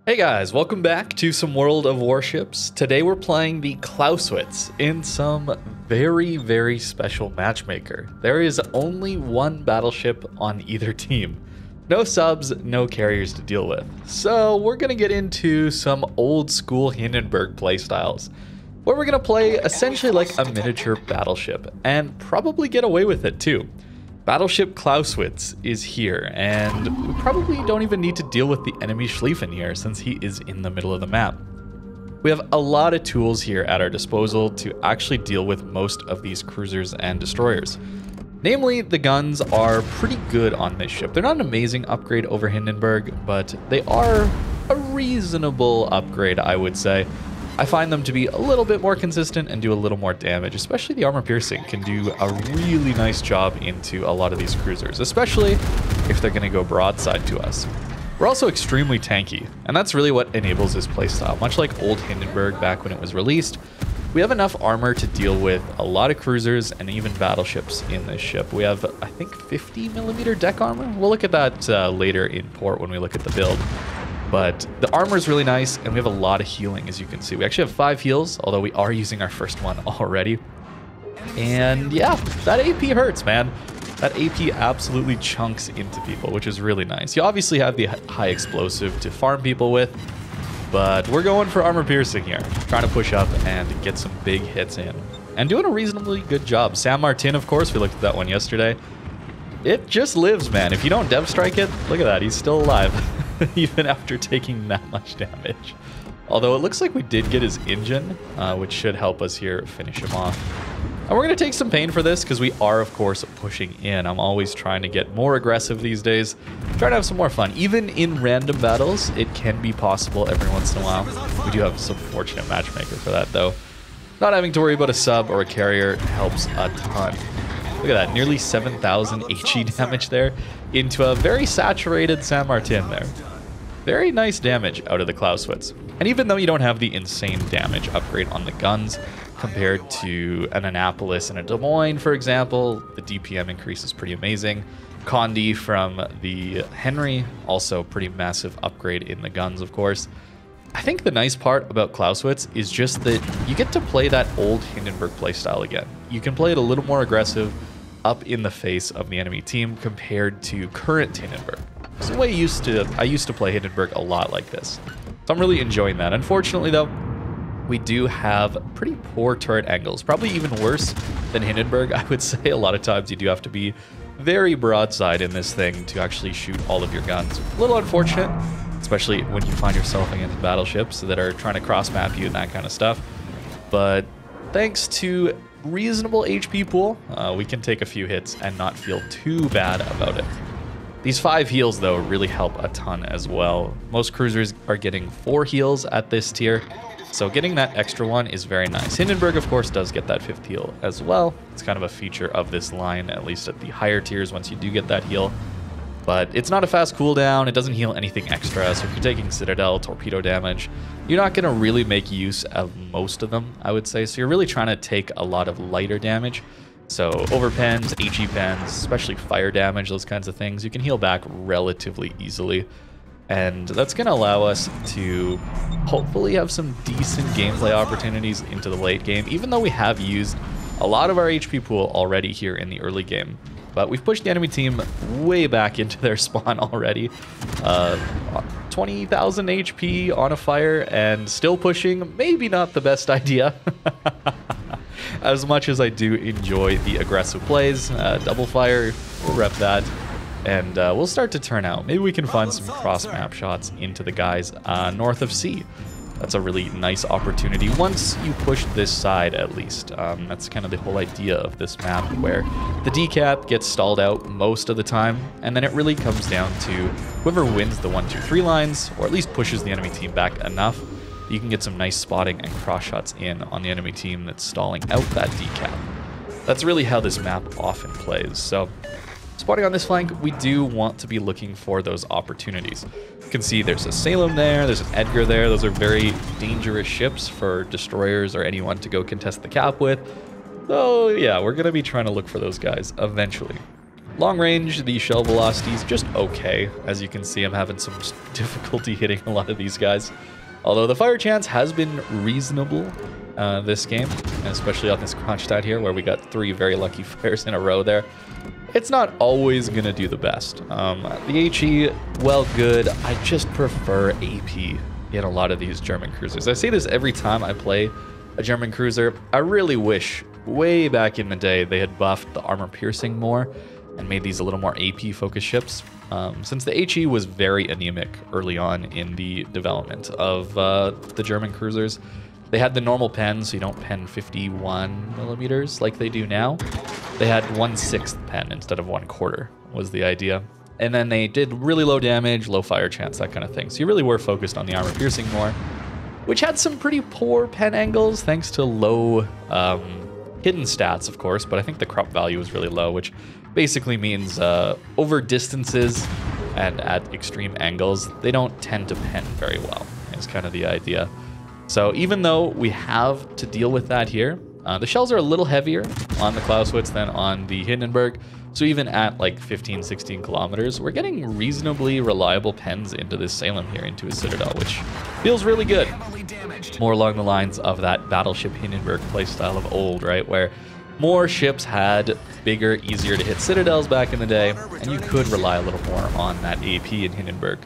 Hey guys, welcome back to some World of Warships. Today we're playing the Clausewitz in some very special matchmaker. There is only one battleship on either team. No subs, no carriers to deal with. So we're gonna get into some old school Hindenburg playstyles, where we're gonna play essentially like a miniature battleship, and probably get away with it too. Battleship Clausewitz is here, and we probably don't even need to deal with the enemy Schlieffen here since he is in the middle of the map. We have a lot of tools here at our disposal to actually deal with most of these cruisers and destroyers. Namely, the guns are pretty good on this ship. They're not an amazing upgrade over Hindenburg, but they are a reasonable upgrade, I would say. I find them to be a little bit more consistent and do a little more damage, especially the armor piercing can do a really nice job into a lot of these cruisers, especially if they're going to go broadside to us. We're also extremely tanky, and that's really what enables this playstyle. Much like old Hindenburg back when it was released, we have enough armor to deal with a lot of cruisers and even battleships in this ship. We have, I think, 50mm deck armor. We'll look at that later in port when we look at the build. But the armor is really nice, and we have a lot of healing, as you can see. We actually have 5 heals, although we are using our first one already. And yeah, that AP hurts, man. That AP absolutely chunks into people, which is really nice. You obviously have the high explosive to farm people with, but we're going for armor piercing here. Trying to push up and get some big hits in. And doing a reasonably good job. San Martin, of course, we looked at that one yesterday. It just lives, man. If you don't dev strike it, look at that, he's still alive. Even after taking that much damage. Although it looks like we did get his engine, which should help us here finish him off. And we're going to take some pain for this because we are, of course, pushing in. I'm always trying to get more aggressive these days. Trying to have some more fun. Even in random battles, it can be possible every once in a while. We do have some fortunate matchmaker for that, though. Not having to worry about a sub or a carrier helps a ton. Look at that, nearly 7,000 HE damage there into a very saturated San Martin there. Very nice damage out of the Clausewitz. And even though you don't have the insane damage upgrade on the guns compared to an Annapolis and a Des Moines, for example, the DPM increase is pretty amazing. Condi from the Henry, also pretty massive upgrade in the guns, of course. I think the nice part about Clausewitz is just that you get to play that old Hindenburg playstyle again. You can play it a little more aggressive, up in the face of the enemy team compared to current Hindenburg. It's the way I used to play Hindenburg a lot like this. So I'm really enjoying that. Unfortunately, though, we do have pretty poor turret angles. Probably even worse than Hindenburg, I would say. A lot of times you do have to be very broadside in this thing to actually shoot all of your guns. A little unfortunate, especially when you find yourself against battleships that are trying to cross-map you and that kind of stuff. But thanks to reasonable HP pool, we can take a few hits and not feel too bad about it. These 5 heals, though, really help a ton as well. Most cruisers are getting 4 heals at this tier, so getting that extra one is very nice. Hindenburg, of course, does get that 5th heal as well. It's kind of a feature of this line, at least at the higher tiers once you do get that heal. But it's not a fast cooldown, it doesn't heal anything extra, so if you're taking Citadel, torpedo damage, you're not going to really make use of most of them, I would say. So you're really trying to take a lot of lighter damage. So overpens, HE pens, especially fire damage, those kinds of things, you can heal back relatively easily. And that's going to allow us to hopefully have some decent gameplay opportunities into the late game, even though we have used a lot of our HP pool already here in the early game. But we've pushed the enemy team way back into their spawn already. 20,000 HP on a fire and still pushing, maybe not the best idea. As much as I do enjoy the aggressive plays, double fire, we'll rep that. And we'll start to turn out. Maybe we can find some cross-map shots into the guys north of C. That's a really nice opportunity once you push this side, at least. That's kind of the whole idea of this map, where the decap gets stalled out most of the time, and then it really comes down to whoever wins the 1-2-3 lines, or at least pushes the enemy team back enough, you can get some nice spotting and cross shots in on the enemy team that's stalling out that decap. That's really how this map often plays. So spotting on this flank, we do want to be looking for those opportunities. You can see there's a Salem there, there's an Edgar there. Those are very dangerous ships for destroyers or anyone to go contest the cap with. So yeah, we're going to be trying to look for those guys eventually. Long range, the shell velocity is just okay. As you can see, I'm having some difficulty hitting a lot of these guys. Although the fire chance has been reasonable this game, especially on this Kronstadt here, where we got 3 very lucky fires in a row there. It's not always going to do the best. The HE, well, good. I just prefer AP in a lot of these German cruisers. I say this every time I play a German cruiser. I really wish, way back in the day, they had buffed the armor piercing more and made these a little more AP-focused ships. Since the HE was very anemic early on in the development of the German cruisers, they had the normal pen, so you don't pen 51 millimeters like they do now. They had 1/6 pen instead of 1/4 was the idea. And then they did really low damage, low fire chance, that kind of thing. So you really were focused on the armor piercing more, which had some pretty poor pen angles thanks to low hidden stats, of course, but I think the crop value was really low, which basically means over distances and at extreme angles, they don't tend to pen very well, is kind of the idea. So even though we have to deal with that here, the shells are a little heavier on the Clausewitz than on the Hindenburg. So even at like 15, 16 kilometers, we're getting reasonably reliable pens into this Salem here, into a Citadel, which feels really good. More along the lines of that Battleship Hindenburg playstyle of old, right? Where more ships had bigger, easier to hit Citadels back in the day, and you could rely a little more on that AP in Hindenburg.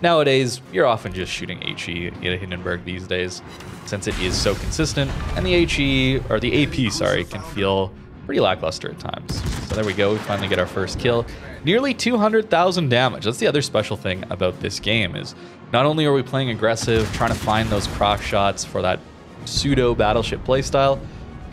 Nowadays, you're often just shooting HE in a Hindenburg these days, since it is so consistent, and the HE, or the AP, sorry, can feel pretty lackluster at times. So there we go, we finally get our first kill. Nearly 200,000 damage. That's the other special thing about this game, is not only are we playing aggressive, trying to find those cross shots for that pseudo battleship playstyle,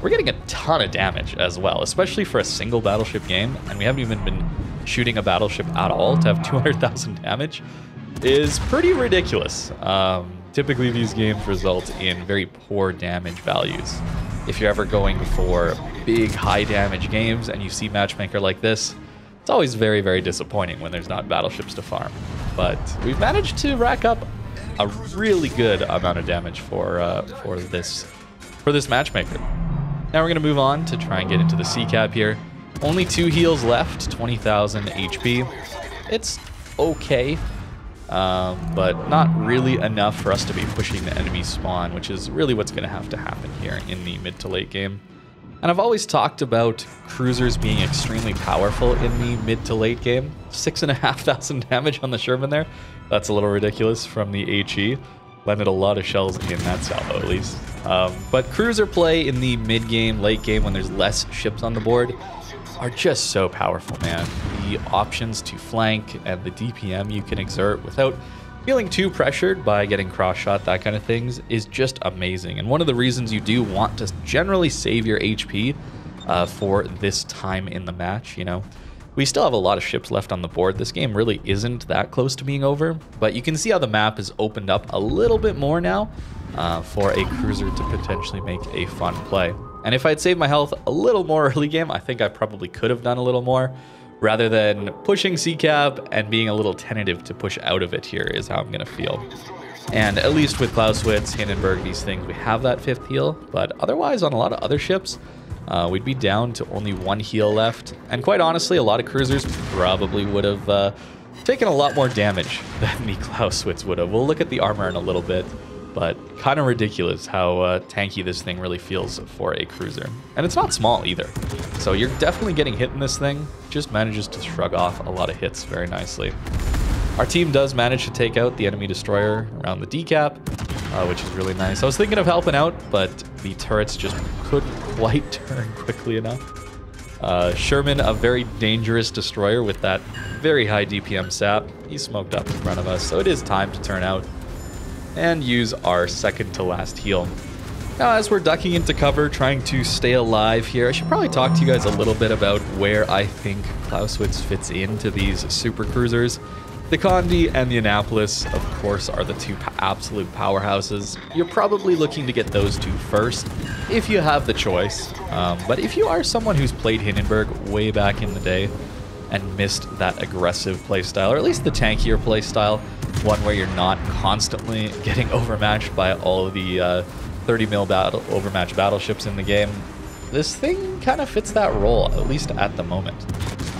we're getting a ton of damage as well, especially for a single battleship game, and we haven't even been shooting a battleship at all to have 200,000 damage. Is pretty ridiculous. Typically these games result in very poor damage values. If you're ever going for big high damage games and you see Matchmaker like this, it's always very, very disappointing when there's not battleships to farm. But we've managed to rack up a really good amount of damage for this Matchmaker. Now we're going to move on to try and get into the C-cap here. Only 2 heals left, 20,000 HP. It's okay. But not really enough for us to be pushing the enemy spawn, which is really what's going to happen here in the mid to late game. And I've always talked about cruisers being extremely powerful in the mid to late game. 6,500 damage on the Sherman there. That's a little ridiculous from the HE. Landed a lot of shells in that salvo at least. But cruiser play in the mid game, late game, when there's less ships on the board, are just so powerful, man. The options to flank and the DPM you can exert without feeling too pressured by getting cross-shot, that kind of things, is just amazing. And one of the reasons you do want to generally save your HP for this time in the match, you know. We still have a lot of ships left on the board. This game really isn't that close to being over, but you can see how the map has opened up a little bit more now for a cruiser to potentially make a fun play. And if I'd saved my health a little more early game, I think I probably could have done a little more, rather than pushing C-cap and being a little tentative to push out of it here is how I'm going to feel. And at least with Clausewitz, Hindenburg, these things, we have that 5th heal, but otherwise on a lot of other ships, we'd be down to only 1 heal left. And quite honestly, a lot of cruisers probably would have taken a lot more damage than the Clausewitz would have. We'll look at the armor in a little bit. But kind of ridiculous how tanky this thing really feels for a cruiser. And it's not small either. So you're definitely getting hit in this thing. Just manages to shrug off a lot of hits very nicely. Our team does manage to take out the enemy destroyer around the D-cap, which is really nice. I was thinking of helping out, but the turrets just couldn't quite turn quickly enough. Sherman, a very dangerous destroyer with that very high DPM sap. He's smoked up in front of us, so it is time to turn out and use our second to last heal. Now, as we're ducking into cover, trying to stay alive here, I should probably talk to you guys a little bit about where I think Clausewitz fits into these super cruisers. The Condi and the Annapolis, of course, are the 2 absolute powerhouses. You're probably looking to get those 2 first, if you have the choice. But if you are someone who's played Hindenburg way back in the day and missed that aggressive playstyle, or at least the tankier playstyle, one where you're not constantly getting overmatched by all of the 30 mil overmatched battleships in the game, this thing kind of fits that role, at least at the moment.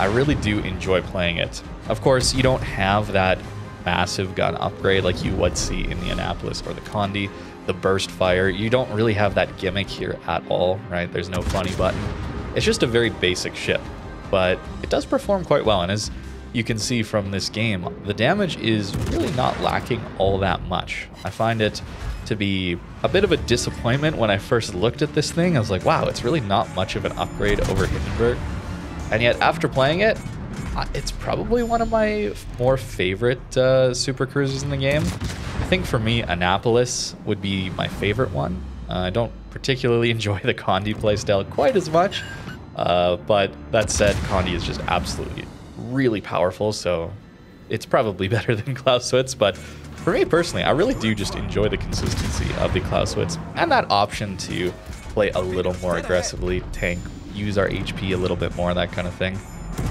I really do enjoy playing it. Of course, you don't have that massive gun upgrade like you would see in the Annapolis or the Condi, the burst fire. You don't really have that gimmick here at all, right? There's no funny button. It's just a very basic ship, but it does perform quite well. And as you can see from this game, the damage is really not lacking all that much. I find it to be a bit of a disappointment when I first looked at this thing. I was like, wow, it's really not much of an upgrade over Hindenburg. And yet after playing it, it's probably one of my more favorite super cruisers in the game. I think for me, Annapolis would be my favorite one. I don't particularly enjoy the Condi playstyle quite as much, but that said, Condi is just absolutely really powerful, so it's probably better than Clausewitz. But for me personally, I really do just enjoy the consistency of the Clausewitz and that option to play a little more aggressively, tank, use our HP a little bit more, that kind of thing.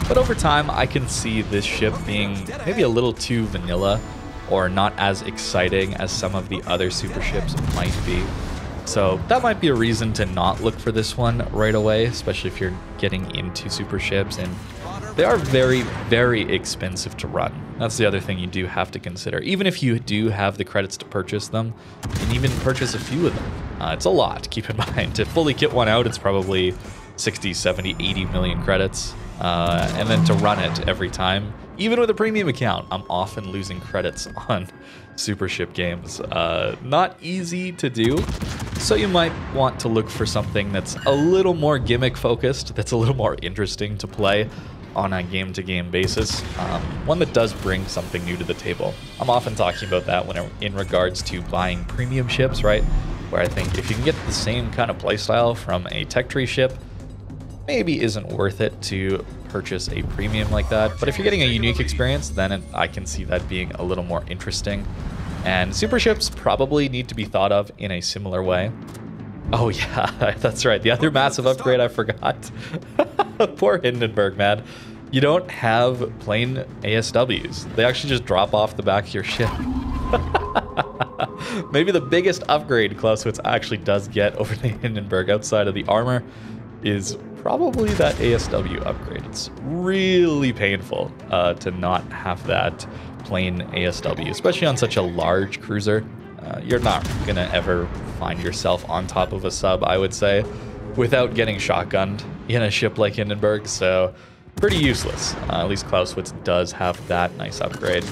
But over time, I can see this ship being maybe a little too vanilla or not as exciting as some of the other super ships might be. So that might be a reason to not look for this one right away, especially if you're getting into super ships, and they are very, very expensive to run. That's the other thing you do have to consider. Even if you do have the credits to purchase them, you can even purchase a few of them. It's a lot, keep in mind. To fully kit one out, it's probably 60, 70, 80 million credits. And then to run it every time, even with a premium account, I'm often losing credits on super ship games. Not easy to do. So you might want to look for something that's a little more gimmick focused, that's a little more interesting to play on a game-to-game basis, one that does bring something new to the table. I'm often talking about that when in regards to buying premium ships, right? Where I think if you can get the same kind of playstyle from a tech tree ship, maybe isn't worth it to purchase a premium like that. But if you're getting a unique experience, then I can see that being a little more interesting. And super ships probably need to be thought of in a similar way. Oh yeah, that's right. The other massive upgrade I forgot. Poor Hindenburg, man. You don't have plain ASWs. They actually just drop off the back of your ship. Maybe the biggest upgrade Clausewitz actually does get over the Hindenburg outside of the armor is probably that ASW upgrade. It's really painful to not have that plain ASW, especially on such a large cruiser. You're not gonna ever find yourself on top of a sub, I would say, without getting shotgunned in a ship like Hindenburg, so pretty useless. At least Clausewitz does have that nice upgrade.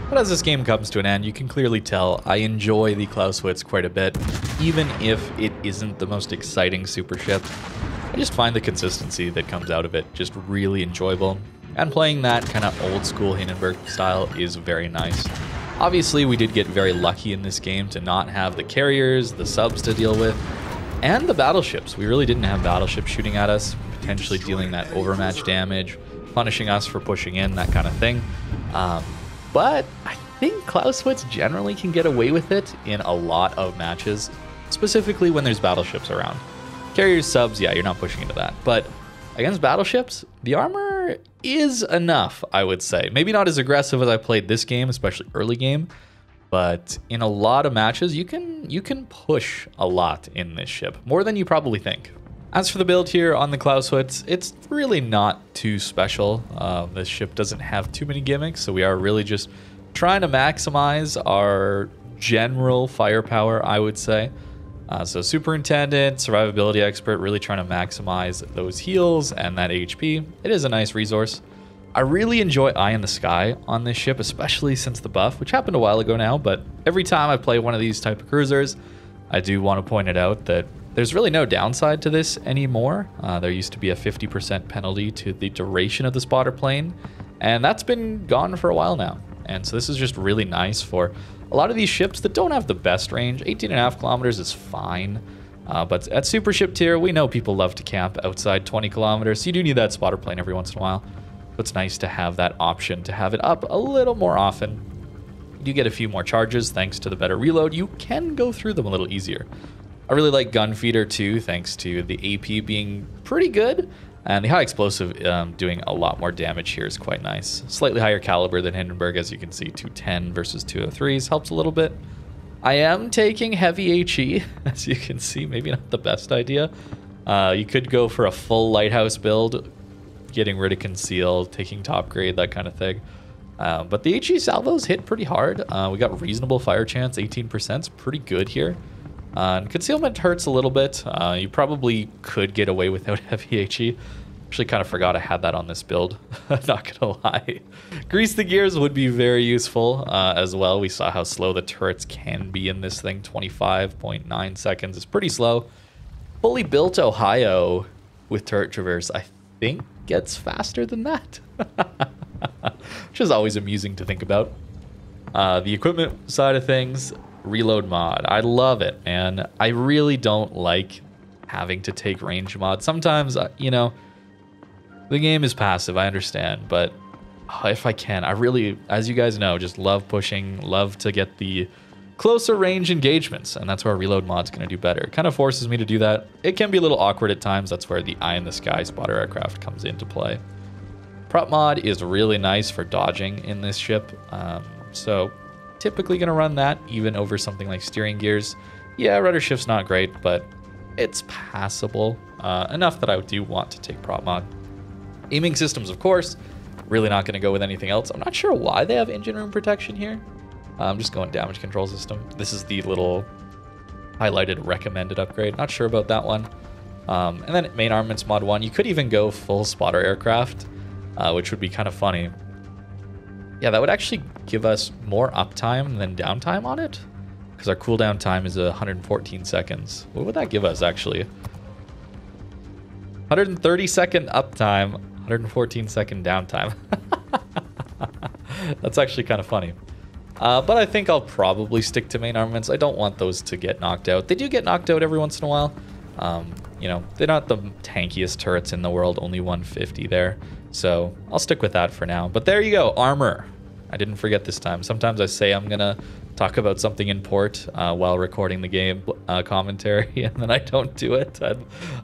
But as this game comes to an end, you can clearly tell I enjoy the Clausewitz quite a bit, even if it isn't the most exciting super ship. I just find the consistency that comes out of it just really enjoyable, and playing that kind of old school Hindenburg style is very nice. Obviously, we did get very lucky in this game to not have the carriers, the subs to deal with, and the battleships. We really didn't have battleships shooting at us, potentially dealing that overmatch damage, punishing us for pushing in, that kind of thing. But I think Clausewitz generally can get away with it in a lot of matches, specifically when there's battleships around. Carriers, subs, yeah, you're not pushing into that. But against battleships, the armor is enough, I would say. Maybe not as aggressive as I played this game, especially early game, but in a lot of matches, you can push a lot in this ship, more than you probably think. As for the build here on the Clausewitz, it's really not too special. This ship doesn't have too many gimmicks, so we are really just trying to maximize our general firepower, I would say. So Superintendent, Survivability Expert, really trying to maximize those heals and that HP. It is a nice resource. I really enjoy Eye in the Sky on this ship, especially since the buff, which happened a while ago now, but every time I play one of these type of cruisers, I do want to point it out that there's really no downside to this anymore. There used to be a 50% penalty to the duration of the spotter plane, and that's been gone for a while now. And so this is just really nice for a lot of these ships that don't have the best range. 18.5 kilometers is fine, but at super ship tier, we know people love to camp outside 20 kilometers, so you do need that spotter plane every once in a while. So it's nice to have that option to have it up a little more often. You do get a few more charges thanks to the better reload. You can go through them a little easier. I really like gun feeder too, thanks to the AP being pretty good, and the high explosive doing a lot more damage here is quite nice. Slightly higher caliber than Hindenburg, as you can see, 210 versus 203s helps a little bit. I am taking heavy HE, as you can see, maybe not the best idea. You could go for a full lighthouse build. getting rid of conceal, taking top grade, that kind of thing. But the HE salvos hit pretty hard. We got reasonable fire chance, 18%. It's pretty good here. And concealment hurts a little bit. You probably could get away without heavy HE. Actually kind of forgot I had that on this build. Not gonna lie. Grease the gears would be very useful as well. We saw how slow the turrets can be in this thing. 25.9 seconds is pretty slow. Fully built Ohio with turret traverse, I think, gets faster than that. Which is always amusing to think about. The equipment side of things, reload mod. I love it, and I really don't like having to take range mod. Sometimes, you know, the game is passive, I understand, but if I can, I really, as you guys know, just love pushing, love to get the closer range engagements, and that's where reload mod's going to do better. It kind of forces me to do that. It can be a little awkward at times. That's where the eye in the sky spotter aircraft comes into play. Prop mod is really nice for dodging in this ship, so typically going to run that even over something like steering gears. Yeah, rudder shift's not great, but it's passable enough that I do want to take prop mod. Aiming systems, of course, really not going to go with anything else. I'm not sure why they have engine room protection here. I'm just going damage control system. This is the little highlighted recommended upgrade. Not sure about that one. And then main armaments mod 1. You could even go full spotter aircraft, which would be kind of funny. Yeah, that would actually give us more uptime than downtime on it, because our cooldown time is 114 seconds. What would that give us, actually? 130 second uptime, 114 second downtime. That's actually kind of funny. But I think I'll probably stick to main armaments. I don't want those to get knocked out. They do get knocked out every once in a while. You know, they're not the tankiest turrets in the world, only 150 there. So I'll stick with that for now. But there you go, armor. I didn't forget this time. Sometimes I say I'm gonna talk about something in port while recording the game commentary, and then I don't do it.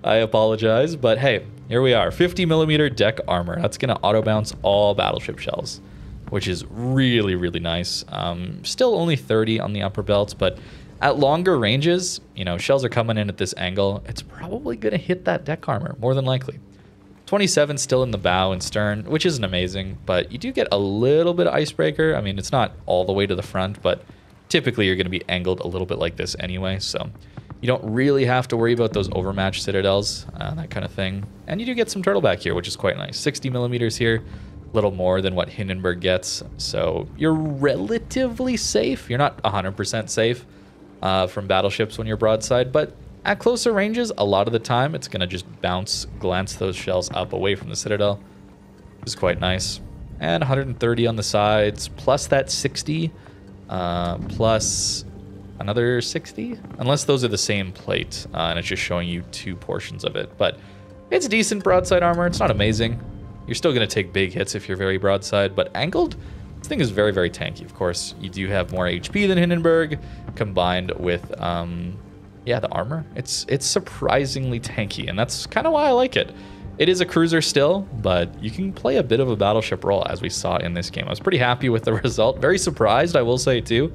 I apologize, but hey, here we are. 50mm deck armor. That's gonna auto bounce all battleship shells, which is really, really nice. Still only 30 on the upper belts, but at longer ranges, you know, shells are coming in at this angle. It's probably gonna hit that deck armor, more than likely. 27 still in the bow and stern, which isn't amazing, but you do get a little bit of icebreaker. I mean, it's not all the way to the front, but typically you're going to be angled a little bit like this anyway, so you don't really have to worry about those overmatched citadels, that kind of thing. And you do get some turtleback here, which is quite nice. 60mm here, a little more than what Hindenburg gets, so you're relatively safe. You're not 100% safe from battleships when you're broadside, but at closer ranges, a lot of the time, it's going to just glance those shells up away from the citadel, which is quite nice. And 130 on the sides, plus that 60, plus another 60, unless those are the same plate, and it's just showing you two portions of it. But it's decent broadside armor. It's not amazing. You're still going to take big hits if you're very broadside, but angled, this thing is very, very tanky. Of course, you do have more HP than Hindenburg, combined with yeah, the armor. It's surprisingly tanky, and that's kind of why I like it. It is a cruiser still, but you can play a bit of a battleship role, as we saw in this game. I was pretty happy with the result. Very surprised, I will say, too.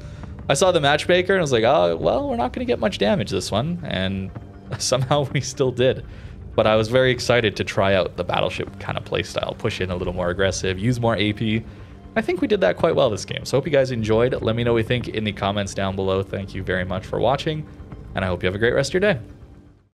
I saw the matchmaker, and I was like, oh, well, we're not going to get much damage this one, and somehow we still did. But I was very excited to try out the battleship kind of playstyle, push in a little more aggressive, use more AP. I think we did that quite well this game, so I hope you guys enjoyed. Let me know what you think in the comments down below. Thank you very much for watching, and I hope you have a great rest of your day.